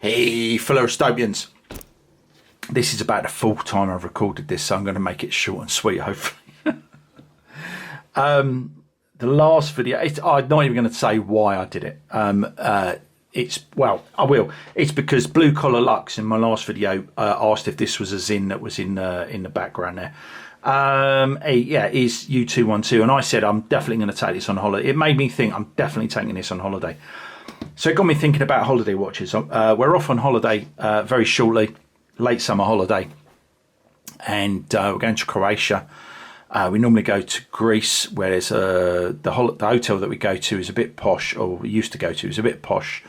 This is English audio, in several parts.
Hey, fellow Estopians. This is about the fourth time I've recorded this, so I'm going to make it short and sweet, hopefully. The last video, I'm not even going to say why I did it. Well, I will. It's because Blue Collar Lux in my last video asked if this was a Zin that was in the background there. Is U212, and I said I'm definitely going to take this on holiday. It made me think I'm definitely taking this on holiday. So it got me thinking about holiday watches. We're off on holiday very shortly, late summer holiday, and we're going to Croatia. We normally go to Greece, where there's the hotel that we go to is a bit posh, or we used to go to is a bit posh,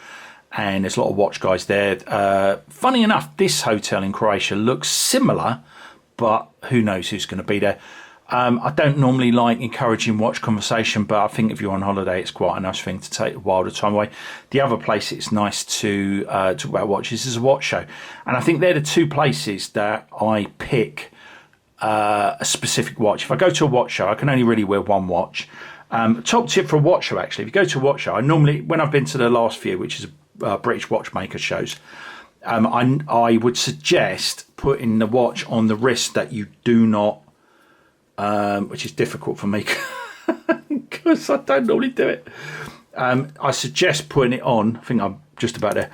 and there's a lot of watch guys there. Funny enough, this hotel in Croatia looks similar, but who knows who's going to be there. I don't normally like encouraging watch conversation, but I think if you're on holiday, it's quite a nice thing to take a while of time away. The other place it's nice to talk about watches is a watch show. And I think they're the two places that I pick a specific watch. If I go to a watch show, I can only really wear one watch. Top tip for a watch show, actually, if you go to a watch show, I normally, when I've been to the last few, which is British watchmaker shows, I would suggest putting the watch on the wrist that you do not, which is difficult for me because I don't normally do it. I suggest putting it on, I think I'm just about there,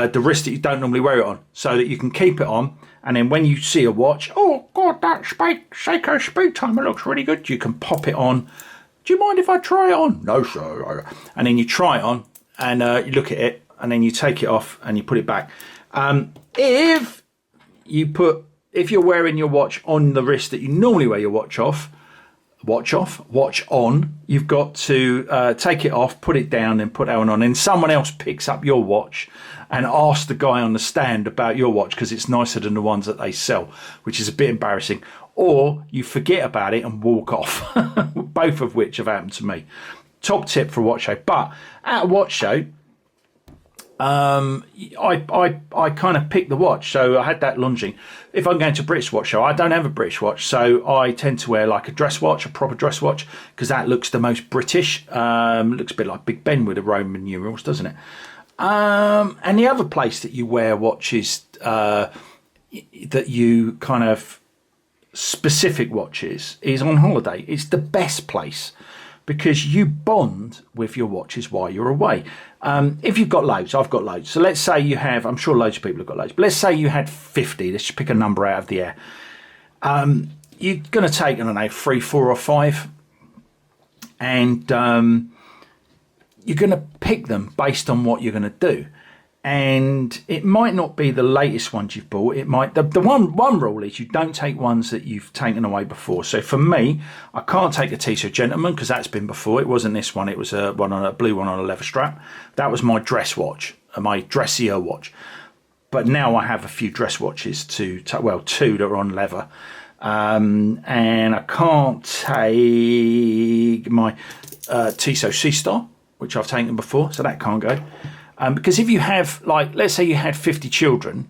the wrist that you don't normally wear it on, so that you can keep it on, and then when you see a watch, oh god, that Seiko Speed Timer looks really good, you can pop it on. Do you mind if I try it on? No sir. And then you try it on, and you look at it, and then you take it off and you put it back. If you're wearing your watch on the wrist that you normally wear your watch on, you've got to take it off, put it down, and put that one on. And someone else picks up your watch and asks the guy on the stand about your watch because it's nicer than the ones that they sell, which is a bit embarrassing. Or you forget about it and walk off, both of which have happened to me. Top tip for a watch show. But at a watch show, I kind of pick the watch, so I had that lunging. If I'm going to a British watch show, I don't have a British watch, so I tend to wear like a dress watch, a proper dress watch, because that looks the most British. Looks a bit like Big Ben with the Roman numerals, doesn't it? And the other place that you wear watches, that you kind of specific watches, is on holiday. It's the best place, because you bond with your watches while you're away. If you've got loads, I've got loads. So let's say you have, I'm sure loads of people have got loads, but let's say you had 50, let's just pick a number out of the air. You're going to take, I don't know, 3, 4 or 5, and you're going to pick them based on what you're going to do. And it might not be the latest ones you've bought. It might, the one rule is you don't take ones that you've taken away before. So for me, I can't take a Tissot Gentleman because that's been before. It wasn't this one. It was a blue one on a leather strap. That was my dress watch, my dressier watch. But now I have a few dress watches to take, well, 2 that are on leather. And I can't take my Tissot Seastar, which I've taken before, so that can't go. Because if you have, like, let's say you had 50 children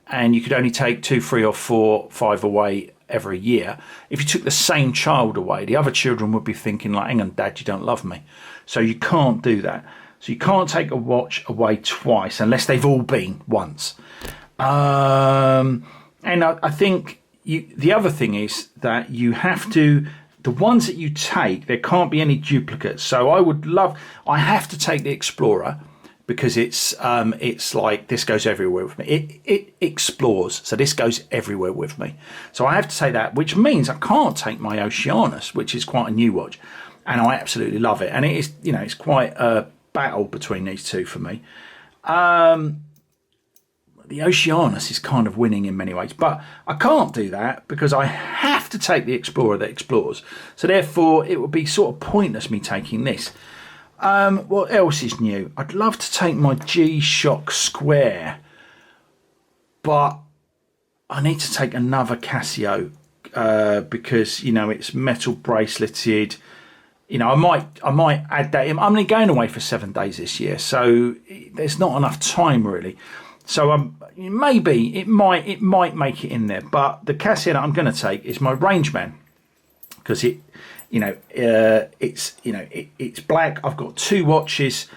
and you could only take 2, 3 or 4, 5 away every year, if you took the same child away, the other children would be thinking like, hang on, Dad, you don't love me. So you can't do that. So you can't take a watch away twice unless they've all been once. And I think the other thing is that you have to, the ones that you take, there can't be any duplicates. So I have to take the Explorer, because it's like, this goes everywhere with me. It explores, so this goes everywhere with me. So I have to take that, which means I can't take my Oceanus, which is quite a new watch, and I absolutely love it. And it is, you know, it's quite a battle between these two for me. The Oceanus is kind of winning in many ways, but I can't do that because I have to take the Explorer that explores. So therefore, it would be sort of pointless me taking this. What else is new? I'd love to take my G-Shock Square, but I need to take another Casio because, you know, it's metal braceleted. You know, I might add that in. I'm only going away for 7 days this year, so there's not enough time really. So maybe it might make it in there. But the Casio that I'm going to take is my Rangeman, because it's black. I've got 2 watches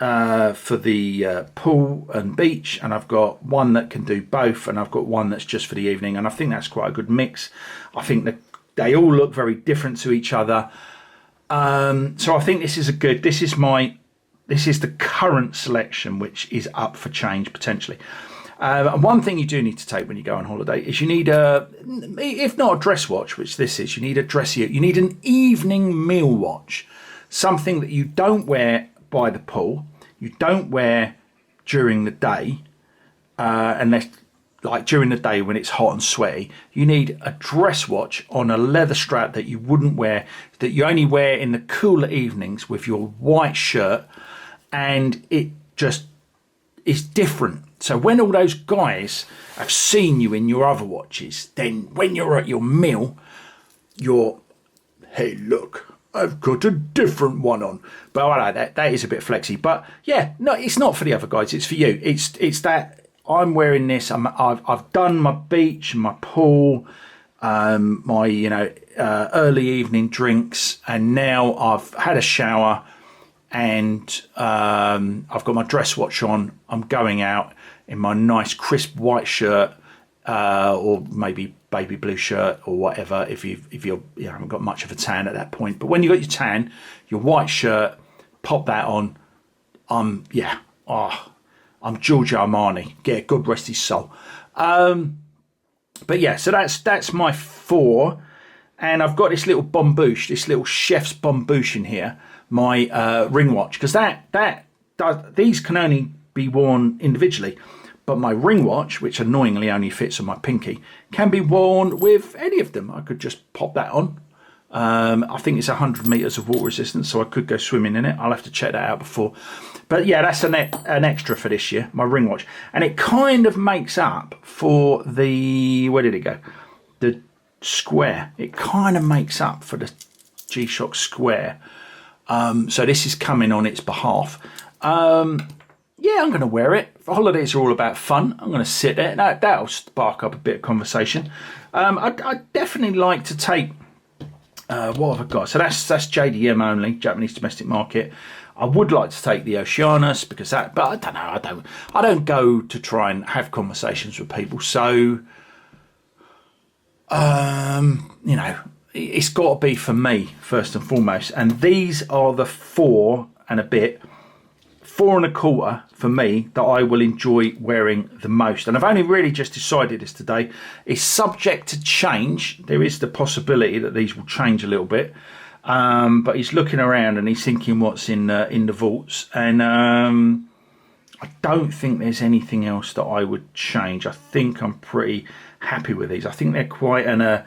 for the pool and beach, and I've got one that can do both, and I've got one that's just for the evening, and I think that's quite a good mix. I think that they all look very different to each other, so I think this is this is the current selection, which is up for change potentially. And one thing you do need to take when you go on holiday is you need if not a dress watch, which this is, you need a dressy, you need an evening meal watch, something that you don't wear by the pool, you don't wear during the day, unless like during the day when it's hot and sweaty. You need a dress watch on a leather strap that you wouldn't wear, that you only wear in the cooler evenings with your white shirt, and it just is different. So when all those guys have seen you in your other watches, then when you're at your meal, you're, hey, look, I've got a different one on. But I know that is a bit flexy. But yeah, no, it's not for the other guys. It's for you. It's that I'm wearing this. I've done my beach and my pool, my early evening drinks, and now I've had a shower, and I've got my dress watch on. I'm going out in my nice crisp white shirt, or maybe baby blue shirt or whatever, if you haven't got much of a tan at that point. But when you got your tan, your white shirt, pop that on. I'm Giorgio Armani. Yeah, God rest his soul. But yeah, so that's my 4, and I've got this little bombouche, this little chef's bombouche in here, my ring watch, because these can only be worn individually. But my ring watch, which annoyingly only fits on my pinky, can be worn with any of them. I could just pop that on. I think it's 100 meters of water resistance, so I could go swimming in it. I'll have to check that out before. But yeah, that's an extra for this year, my ring watch. And it kind of makes up for the, where did it go? The square. It kind of makes up for the G-Shock square. So this is coming on its behalf. Yeah, I'm going to wear it. Holidays are all about fun. I'm going to sit there. That'll spark up a bit of conversation. I'd definitely like to take... what have I got? So that's JDM only, Japanese domestic market. I would like to take the Oceanus, because that... But I don't know. I don't go to try and have conversations with people. So, it's got to be for me, first and foremost. And these are the 4 and a bit... 4 1/4 for me that I will enjoy wearing the most, and I've only really just decided this today. It's subject to change. There is the possibility that these will change a little bit, but he's looking around and he's thinking what's in the vaults, and I don't think there's anything else that I would change. I think I'm pretty happy with these. I think they're quite a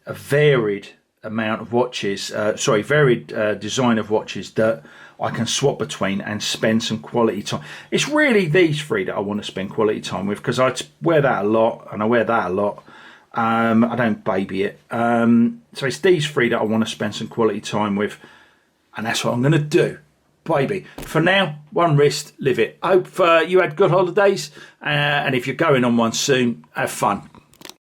varied amount of watches, varied design of watches that I can swap between and spend some quality time. It's really these 3 that I want to spend quality time with, because I wear that a lot and I wear that a lot. I don't baby it. So it's these 3 that I want to spend some quality time with, and that's what I'm going to do. Baby. For now, one wrist, live it. I hope you had good holidays, and if you're going on one soon, have fun.